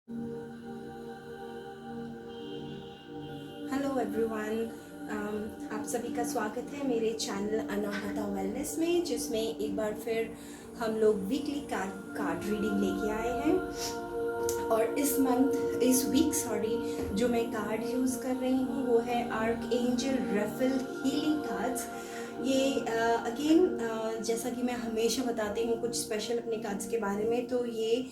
Hello everyone, आप सभी का स्वागत है मेरे चैनल अनाहता वेलनेस में, जिसमें एक बार फिर हम लोग वीकली कार्ड रीडिंग लेके आए हैं। और इस वीक जो मैं कार्ड यूज़ कर रही हूँ वो है arc angel refill healing cards. ये अगेन जैसा कि मैं हमेशा बताती हूँ कुछ स्पेशल अपने कार्ड्स के बारे में, तो ये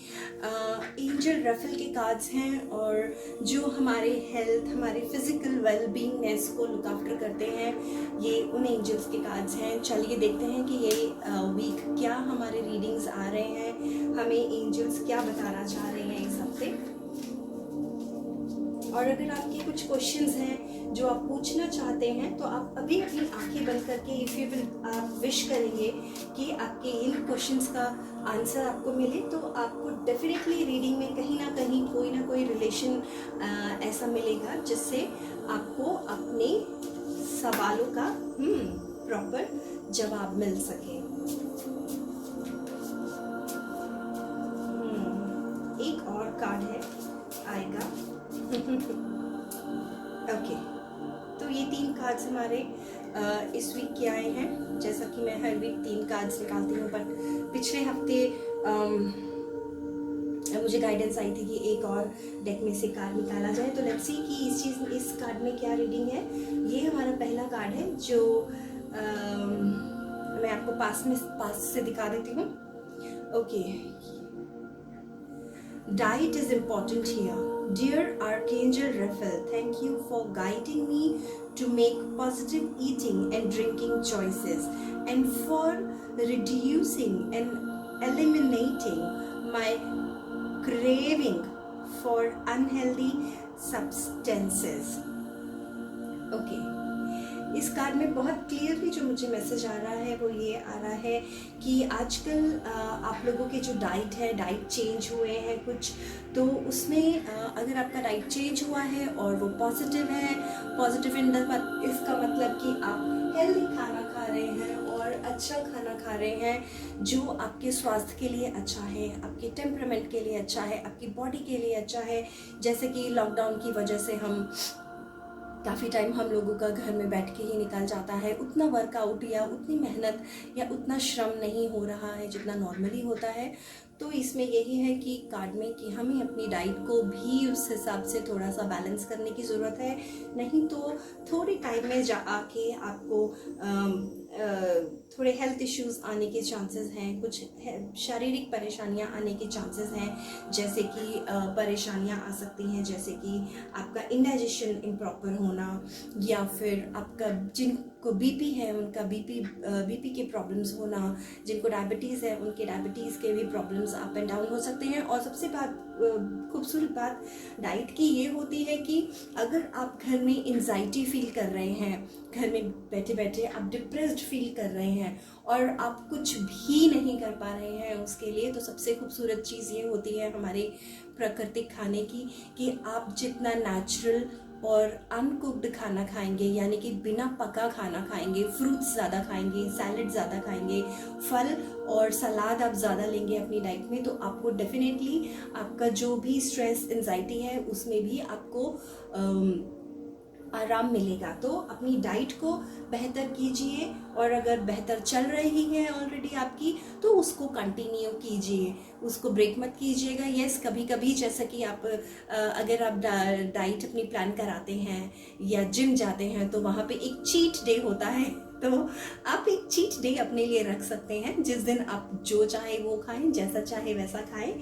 एंजल रेफिल के कार्ड्स हैं और जो हमारे हेल्थ, हमारे फिजिकल वेलबींगनेस को लुक आफ्टर करते हैं, ये उन एंजल्स के कार्ड्स हैं। चलिए देखते हैं कि ये वीक क्या हमारे रीडिंग्स आ रहे हैं, हमें एंजल्स क्या बताना चाह रहे हैं इस हफ्ते। और अगर आपके कुछ क्वेश्चंस हैं जो आप पूछना चाहते हैं तो आप अभी अपनी आंखें बंद करके इफ़ यू विल आप विश करेंगे कि आपके इन क्वेश्चंस का आंसर आपको मिले, तो आपको डेफिनेटली रीडिंग में कहीं ना कोई रिलेशन ऐसा मिलेगा जिससे आपको अपने सवालों का प्रॉपर जवाब मिल सके। एक और कार्ड है आएगा। ओके, तो ये 3 कार्ड्स हमारे इस वीक के आए हैं। जैसा कि मैं हर वीक 3 कार्ड्स निकालती हूँ, बट पिछले हफ्ते मुझे गाइडेंस आई थी कि एक और डेक में से कार्ड निकाला जाए। तो लेट्स सी कि इस कार्ड में क्या रीडिंग है। ये हमारा पहला कार्ड है जो मैं आपको पास से दिखा देती हूँ। Okay, diet is important here. Dear Archangel Raphael, thank you for guiding me to make positive eating and drinking choices, and for reducing and eliminating my craving for unhealthy substances. Okay. इस card में बहुत clearly जो मुझे message आ रहा है वो ये आ रहा है कि आजकल आप लोगों के जो डाइट है, डाइट चेंज हुए हैं कुछ, तो उसमें अगर आपका डाइट चेंज हुआ है और वो पॉजिटिव है, पॉजिटिव इन द इसका मतलब कि आप हेल्दी खाना खा रहे हैं और अच्छा खाना खा रहे हैं जो आपके स्वास्थ्य के लिए अच्छा है, आपके टेम्परामेंट के लिए अच्छा है, आपकी बॉडी के लिए अच्छा है। जैसे कि लॉकडाउन की वजह से काफ़ी टाइम हम लोगों का घर में बैठ के ही निकल जाता है, उतना वर्कआउट या उतनी मेहनत या उतना श्रम नहीं हो रहा है जितना नॉर्मली होता है। तो इसमें यही है कि कार्ड में कि हमें अपनी डाइट को भी उस हिसाब से थोड़ा सा बैलेंस करने की ज़रूरत है, नहीं तो थोड़ी टाइम में आके आपको थोड़े हेल्थ इश्यूज आने के चांसेस हैं, कुछ शारीरिक परेशानियां आने के चांसेस हैं। जैसे कि परेशानियां आ सकती हैं, जैसे कि आपका इंडाइजेशन इम्प्रॉपर होना, या फिर आपका जिनको बीपी है उनका बीपी के प्रॉब्लम्स होना, जिनको डायबिटीज़ है उनके डायबिटीज़ के भी प्रॉब्लम्स अप एंड डाउन हो सकते हैं। और सबसे खूबसूरत बात डाइट की ये होती है कि अगर आप घर में एंजाइटी फील कर रहे हैं, घर में बैठे बैठे आप डिप्रेस्ड फील कर रहे हैं और आप कुछ भी नहीं कर पा रहे हैं उसके लिए, तो सबसे खूबसूरत चीज़ ये होती है हमारे प्राकृतिक खाने की कि आप जितना नेचुरल और अनकुक्ड खाना खाएंगे, यानी कि बिना पका खाना खाएंगे, फ्रूट्स ज़्यादा खाएंगे, सैलड ज़्यादा खाएंगे, फल और सलाद आप ज़्यादा लेंगे अपनी डाइट में, तो आपको डेफिनेटली आपका जो भी स्ट्रेस एंजाइटी है उसमें भी आपको आराम मिलेगा। तो अपनी डाइट को बेहतर कीजिए, और अगर बेहतर चल रही है ऑलरेडी आपकी तो उसको कंटिन्यू कीजिए, उसको ब्रेक मत कीजिएगा। यस, कभी कभी जैसा कि आप अगर आप डाइट अपनी प्लान कराते हैं या जिम जाते हैं तो वहाँ पे एक चीट डे होता है, तो आप एक चीट डे अपने लिए रख सकते हैं जिस दिन आप जो चाहे वो खाएं, जैसा चाहे वैसा खाएं,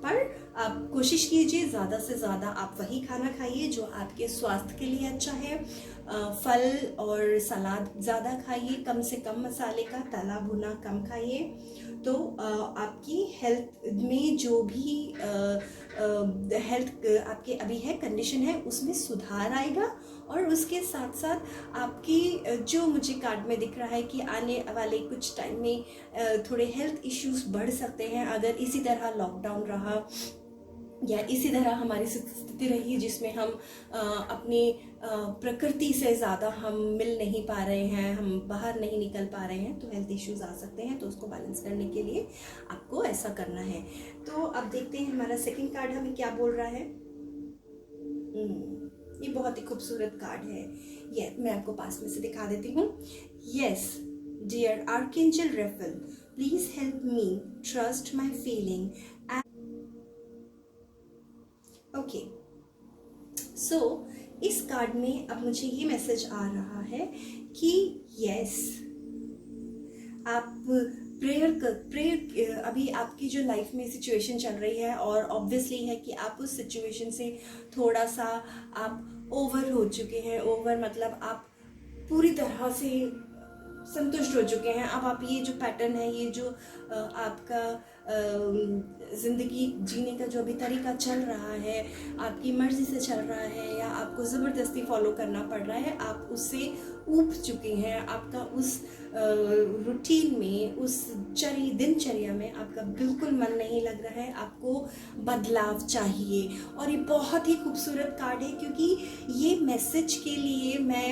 पर आप कोशिश कीजिए ज़्यादा से ज़्यादा आप वही खाना खाइए जो आपके स्वास्थ्य के लिए अच्छा है। फल और सलाद ज़्यादा खाइए, कम से कम मसाले का, तला भुना कम खाइए, तो आपकी हेल्थ में जो भी हेल्थ आपके अभी है कंडीशन है उसमें सुधार आएगा। और उसके साथ साथ आपकी जो मुझे कार्ड में दिख रहा है कि आने वाले कुछ टाइम में थोड़े हेल्थ इश्यूज बढ़ सकते हैं अगर इसी तरह लॉकडाउन रहा, या इसी तरह हमारी स्थिति रही जिसमें हम अपनी प्रकृति से ज़्यादा हम मिल नहीं पा रहे हैं, हम बाहर नहीं निकल पा रहे हैं, तो हेल्थ इश्यूज़ आ सकते हैं। तो उसको बैलेंस करने के लिए आपको ऐसा करना है। तो अब देखते हैं हमारा सेकंड कार्ड हमें क्या बोल रहा है। ये बहुत ही खूबसूरत कार्ड है। ये मैं आपको पास में से दिखा देती हूँ। Yes dear archangel Raphael, please help me trust my feeling. Okay, so इस कार्ड में अब मुझे ये मैसेज आ रहा है कि यस आप प्रेयर अभी आपकी जो लाइफ में सिचुएशन चल रही है, और ऑब्वियसली है कि आप उस सिचुएशन से थोड़ा सा आप ओवर हो चुके हैं। ओवर मतलब आप पूरी तरह से संतुष्ट हो चुके हैं। अब आप ये जो पैटर्न है, ये जो आपका ज़िंदगी जीने का जो अभी तरीका चल रहा है, आपकी मर्ज़ी से चल रहा है या आपको ज़बरदस्ती फॉलो करना पड़ रहा है, आप उससे ऊब चुके हैं। आपका उस रूटीन में, उस दिनचर्या में आपका बिल्कुल मन नहीं लग रहा है, आपको बदलाव चाहिए। और ये बहुत ही खूबसूरत कार्ड है, क्योंकि ये मैसेज के लिए मैं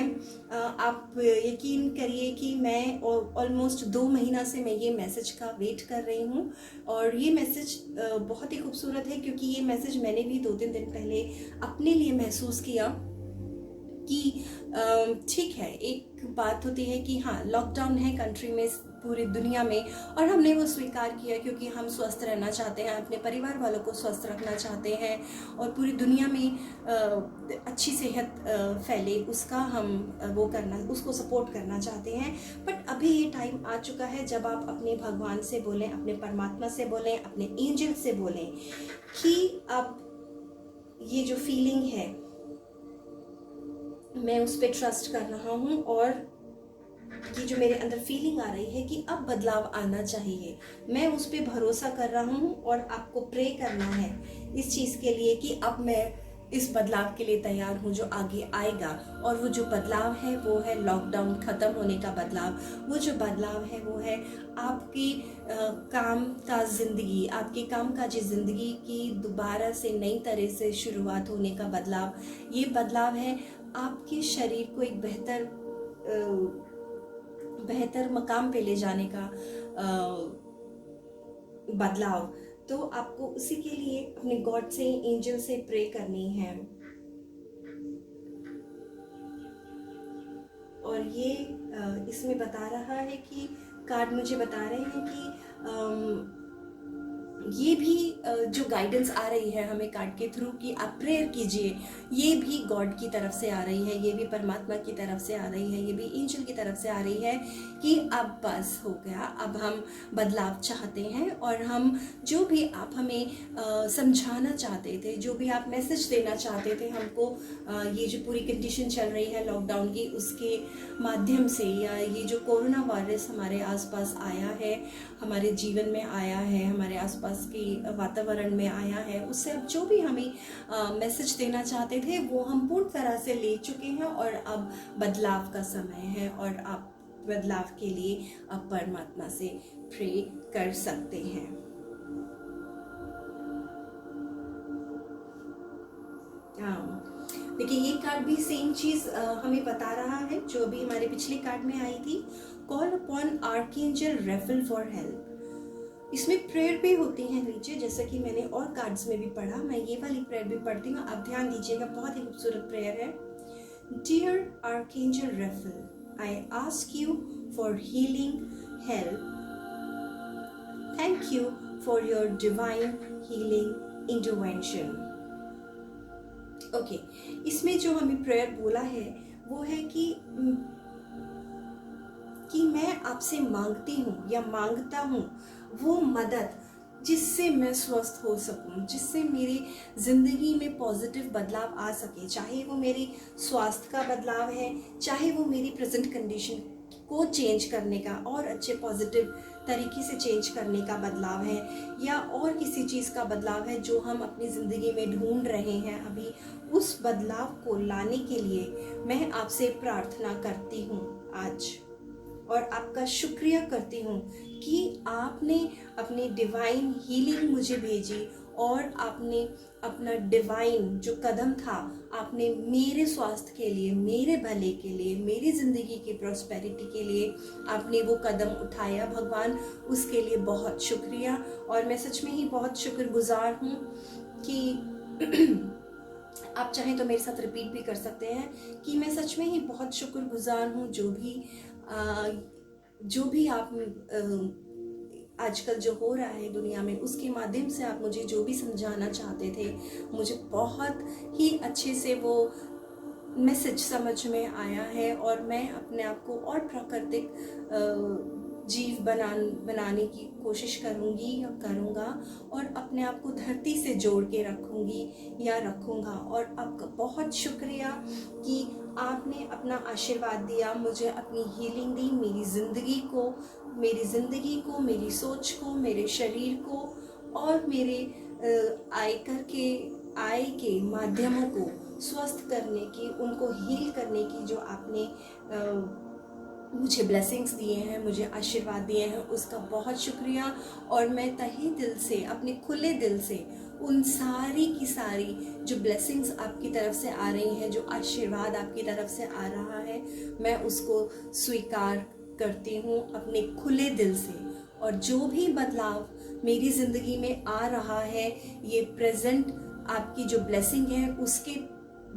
आप यकीन करिए कि मैं ऑलमोस्ट 2 महीना से मैं ये मैसेज का वेट कर रही हूँ। और ये मैसेज बहुत ही खूबसूरत है, क्योंकि ये मैसेज मैंने भी 2-3 दिन पहले अपने लिए महसूस किया कि ठीक है, एक बात होती है कि हाँ लॉकडाउन है कंट्री में, पूरी दुनिया में, और हमने वो स्वीकार किया क्योंकि हम स्वस्थ रहना चाहते हैं, अपने परिवार वालों को स्वस्थ रखना चाहते हैं, और पूरी दुनिया में अच्छी सेहत फैले उसका हम उसको सपोर्ट करना चाहते हैं। बट अभी ये टाइम आ चुका है जब आप अपने भगवान से बोलें, अपने परमात्मा से बोलें, अपने एंजल से बोलें कि अब ये जो फीलिंग है मैं उस पर ट्रस्ट कर रहा हूँ, और ये जो मेरे अंदर फीलिंग आ रही है कि अब बदलाव आना चाहिए, मैं उस पर भरोसा कर रहा हूँ। और आपको प्रे करना है इस चीज़ के लिए कि अब मैं इस बदलाव के लिए तैयार हूँ जो आगे आएगा। और वो जो बदलाव है वो है लॉकडाउन ख़त्म होने का बदलाव। वो जो बदलाव है वो है आपकी आपके कामकाजी ज़िंदगी की दोबारा से नई तरह से शुरुआत होने का बदलाव। ये बदलाव है आपके शरीर को एक बेहतर मकाम पे ले जाने का बदलाव। तो आपको उसी के लिए अपने गॉड से, एंजल से प्रे करनी है। और ये इसमें बता रहा है कि कार्ड मुझे बता रहे हैं कि ये भी जो गाइडेंस आ रही है हमें कार्ड के थ्रू कि आप प्रेयर कीजिए, ये भी गॉड की तरफ से आ रही है, ये भी परमात्मा की तरफ से आ रही है, ये भी एंजल की तरफ से आ रही है कि अब बस हो गया, अब हम बदलाव चाहते हैं। और हम जो भी आप हमें समझाना चाहते थे, जो भी आप मैसेज देना चाहते थे हमको, ये जो पूरी कंडीशन चल रही है लॉकडाउन की, उसके माध्यम से, या ये जो कोरोना वायरस हमारे आसपास आया है, हमारे जीवन में आया है, हमारे आसपास के वातावरण में आया है, उससे अब जो भी हमें मैसेज देना चाहते थे वो हम पूर्ण तरह से ले चुके हैं। और अब बदलाव का समय है, और आप बदलाव के लिए अब परमात्मा से प्रे कर सकते हैं। देखिए ये कार्ड भी सेम चीज़ हमें बता रहा है जो अभी हमारे पिछले कार्ड में आई थी, call upon archangel रेफेल for help. इसमें प्रेयर भी होती है नीचे, जैसा कि मैंने और कार्ड्स में भी पढ़ा। मैं ये वाली प्रेयर भी पढ़ती हूँ, आप ध्यान दीजिएगा, बहुत ही खूबसूरत प्रेयर है। Dear archangel Raphael, I ask you for healing help. Thank you for your divine healing intervention. Okay, इसमें जो हमें प्रेयर बोला है वो है कि मैं आपसे मांगती हूँ या मांगता हूँ वो मदद जिससे मैं स्वस्थ हो सकूं, जिससे मेरी ज़िंदगी में पॉजिटिव बदलाव आ सके। चाहे वो मेरी स्वास्थ्य का बदलाव है, चाहे वो मेरी प्रेजेंट कंडीशन को चेंज करने का और अच्छे पॉजिटिव तरीके से चेंज करने का बदलाव है, या और किसी चीज़ का बदलाव है जो हम अपनी ज़िंदगी में ढूंढ रहे हैं अभी। उस बदलाव को लाने के लिए मैं आपसे प्रार्थना करती हूँ आज, और आपका शुक्रिया करती हूँ कि आपने अपनी डिवाइन हीलिंग मुझे भेजी और आपने अपना डिवाइन जो कदम था, आपने मेरे स्वास्थ्य के लिए, मेरे भले के लिए, मेरी ज़िंदगी की प्रॉस्पेरिटी के लिए आपने वो कदम उठाया भगवान, उसके लिए बहुत शुक्रिया। और मैं सच में ही बहुत शुक्रगुजार हूँ कि आप चाहें तो मेरे साथ रिपीट भी कर सकते हैं कि मैं सच में ही बहुत शुक्रगुजार हूँ जो भी आप आजकल जो हो रहा है दुनिया में, उसके माध्यम से आप मुझे जो भी समझाना चाहते थे, मुझे बहुत ही अच्छे से वो मैसेज समझ में आया है। और मैं अपने आप को और प्राकृतिक जीव बनाने की कोशिश करूँगी या करूँगा, और अपने आप को धरती से जोड़ के रखूँगी या रखूँगा। और आपका बहुत शुक्रिया कि आपने अपना आशीर्वाद दिया, मुझे अपनी हीलिंग दी, मेरी ज़िंदगी को, मेरी सोच को, मेरे शरीर को और मेरे आय के माध्यमों को स्वस्थ करने की, उनको हील करने की जो आपने मुझे ब्लेसिंग्स दिए हैं, मुझे आशीर्वाद दिए हैं, उसका बहुत शुक्रिया। और मैं तहे दिल से, अपने खुले दिल से उन सारी की सारी जो ब्लेसिंग्स आपकी तरफ से आ रही हैं, जो आशीर्वाद आपकी तरफ से आ रहा है, मैं उसको स्वीकार करती हूँ अपने खुले दिल से। और जो भी बदलाव मेरी ज़िंदगी में आ रहा है, ये प्रेजेंट आपकी जो ब्लेसिंग है उसके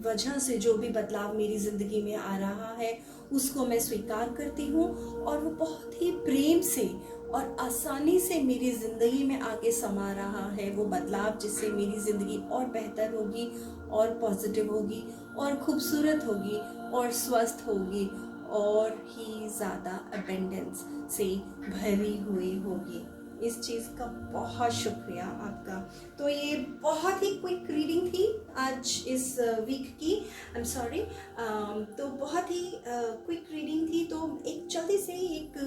वजह से जो भी बदलाव मेरी ज़िंदगी में आ रहा है, उसको मैं स्वीकार करती हूँ। और वो बहुत ही प्रेम से और आसानी से मेरी ज़िंदगी में आके समा रहा है वो बदलाव, जिससे मेरी ज़िंदगी और बेहतर होगी और पॉजिटिव होगी और खूबसूरत होगी और स्वस्थ होगी और ही ज़्यादा अबेंडेंस से भरी हुई होगी। इस चीज़ का बहुत शुक्रिया आपका। तो ये बहुत ही क्विक रीडिंग थी आज इस वीक की, आई एम सॉरी। तो बहुत ही क्विक रीडिंग थी। तो एक जल्दी से एक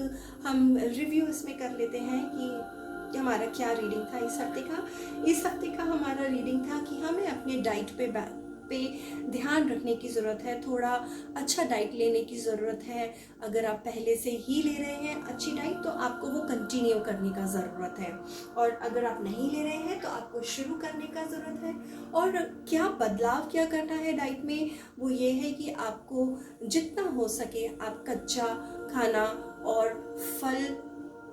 हम रिव्यू इसमें कर लेते हैं कि हमारा क्या रीडिंग था इस हफ्ते का। इस हफ्ते का हमारा रीडिंग था कि हमें अपने डाइट पे ध्यान रखने की ज़रूरत है, थोड़ा अच्छा डाइट लेने की ज़रूरत है। अगर आप पहले से ही ले रहे हैं अच्छी डाइट, तो आपको वो कंटिन्यू करने का ज़रूरत है, और अगर आप नहीं ले रहे हैं तो आपको शुरू करने का ज़रूरत है। और क्या बदलाव क्या करना है डाइट में, वो ये है कि आपको जितना हो सके आप कच्चा खाना और फल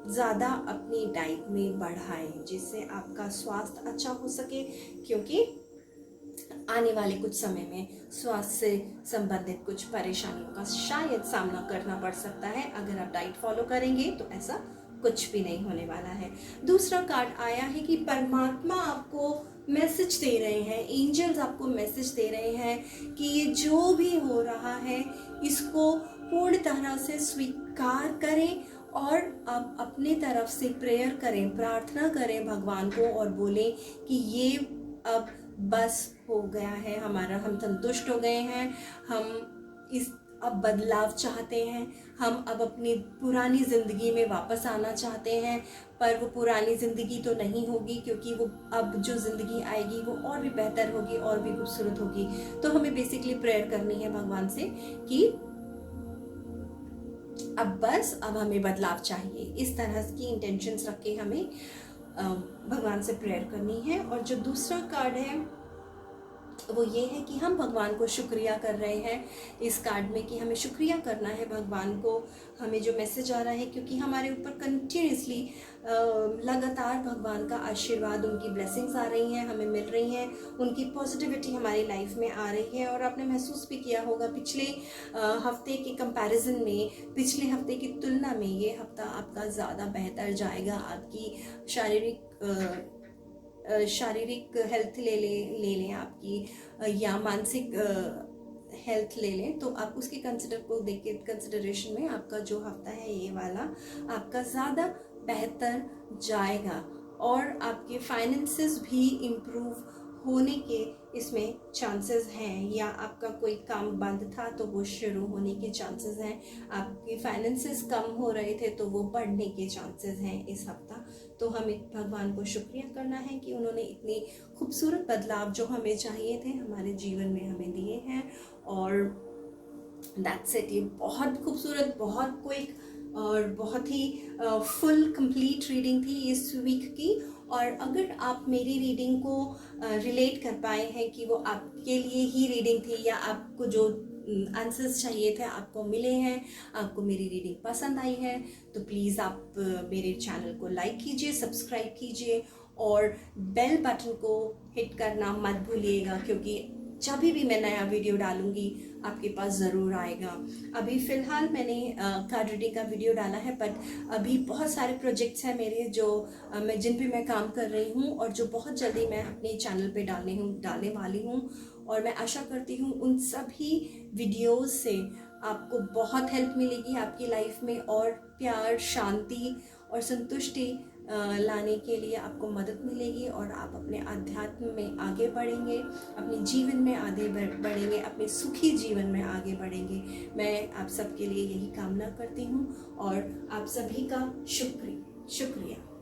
ज़्यादा अपनी डाइट में बढ़ाएं, जिससे आपका स्वास्थ्य अच्छा हो सके। क्योंकि आने वाले कुछ समय में स्वास्थ्य से संबंधित कुछ परेशानियों का शायद सामना करना पड़ सकता है। अगर आप डाइट फॉलो करेंगे तो ऐसा कुछ भी नहीं होने वाला है। दूसरा कार्ड आया है कि परमात्मा आपको मैसेज दे रहे हैं, एंजल्स आपको मैसेज दे रहे हैं कि ये जो भी हो रहा है इसको पूर्ण तरह से स्वीकार करें, और आप अपने तरफ से प्रेयर करें, प्रार्थना करें भगवान को, और बोलें कि ये अब बस हो गया है हमारा, हम संतुष्ट हो गए हैं, हम अब बदलाव चाहते हैं, हम अब अपनी पुरानी ज़िंदगी में वापस आना चाहते हैं। पर वो पुरानी ज़िंदगी तो नहीं होगी, क्योंकि वो अब जो ज़िंदगी आएगी वो और भी बेहतर होगी और भी खूबसूरत होगी। तो हमें बेसिकली प्रेयर करनी है भगवान से कि अब हमें बदलाव चाहिए। इस तरह की इंटेंशंस रख के हमें भगवान से प्रेयर करनी है। और जो दूसरा कार्ड है वो ये है कि हम भगवान को शुक्रिया कर रहे हैं इस कार्ड में, कि हमें शुक्रिया करना है भगवान को। हमें जो मैसेज आ रहा है, क्योंकि हमारे ऊपर कंटिन्यूसली लगातार भगवान का आशीर्वाद, उनकी ब्लेसिंग्स आ रही हैं, हमें मिल रही हैं, उनकी पॉजिटिविटी हमारी लाइफ में आ रही है। और आपने महसूस भी किया होगा पिछले हफ्ते के कंपैरिजन में, पिछले हफ्ते की तुलना में ये हफ्ता आपका ज़्यादा बेहतर जाएगा। आपकी शारीरिक हेल्थ ले लें आपकी, या मानसिक हेल्थ ले लें, तो आप उसके कंसिडरेशन में आपका जो हफ्ता है ये वाला आपका ज़्यादा बेहतर जाएगा। और आपके फाइनेंसेस भी इम्प्रूव होने के इसमें चांसेस हैं, या आपका कोई काम बंद था तो वो शुरू होने के चांसेस हैं, आपके फाइनेंसेस कम हो रहे थे तो वो बढ़ने के चांसेस हैं इस हफ्ता। तो हमें भगवान को शुक्रिया करना है कि उन्होंने इतनी खूबसूरत बदलाव जो हमें चाहिए थे हमारे जीवन में हमें दिए हैं। और दैट्स इट। ये बहुत खूबसूरत, बहुत क्विक और बहुत ही फुल कंप्लीट रीडिंग थी इस वीक की। और अगर आप मेरी रीडिंग को रिलेट कर पाए हैं कि वो आपके लिए ही रीडिंग थी या आपको जो आंसर्स चाहिए थे आपको मिले हैं, आपको मेरी रीडिंग पसंद आई है, तो प्लीज़ आप मेरे चैनल को लाइक कीजिए, सब्सक्राइब कीजिए और बेल बटन को हिट करना मत भूलिएगा, क्योंकि जब भी मैं नया वीडियो डालूंगी आपके पास ज़रूर आएगा। अभी फ़िलहाल मैंने कार्ड रीडिंग का वीडियो डाला है, बट अभी बहुत सारे प्रोजेक्ट्स हैं मेरे जो जिन पे मैं काम कर रही हूँ और जो बहुत जल्दी मैं अपने चैनल पे डालने वाली हूँ। और मैं आशा करती हूँ उन सभी वीडियोस से आपको बहुत हेल्प मिलेगी आपकी लाइफ में, और प्यार, शांति और संतुष्टि लाने के लिए आपको मदद मिलेगी, और आप अपने अध्यात्म में आगे बढ़ेंगे, अपने जीवन में आगे बढ़ेंगे, अपने सुखी जीवन में आगे बढ़ेंगे। मैं आप सबके लिए यही कामना करती हूँ और आप सभी का शुक्रिया।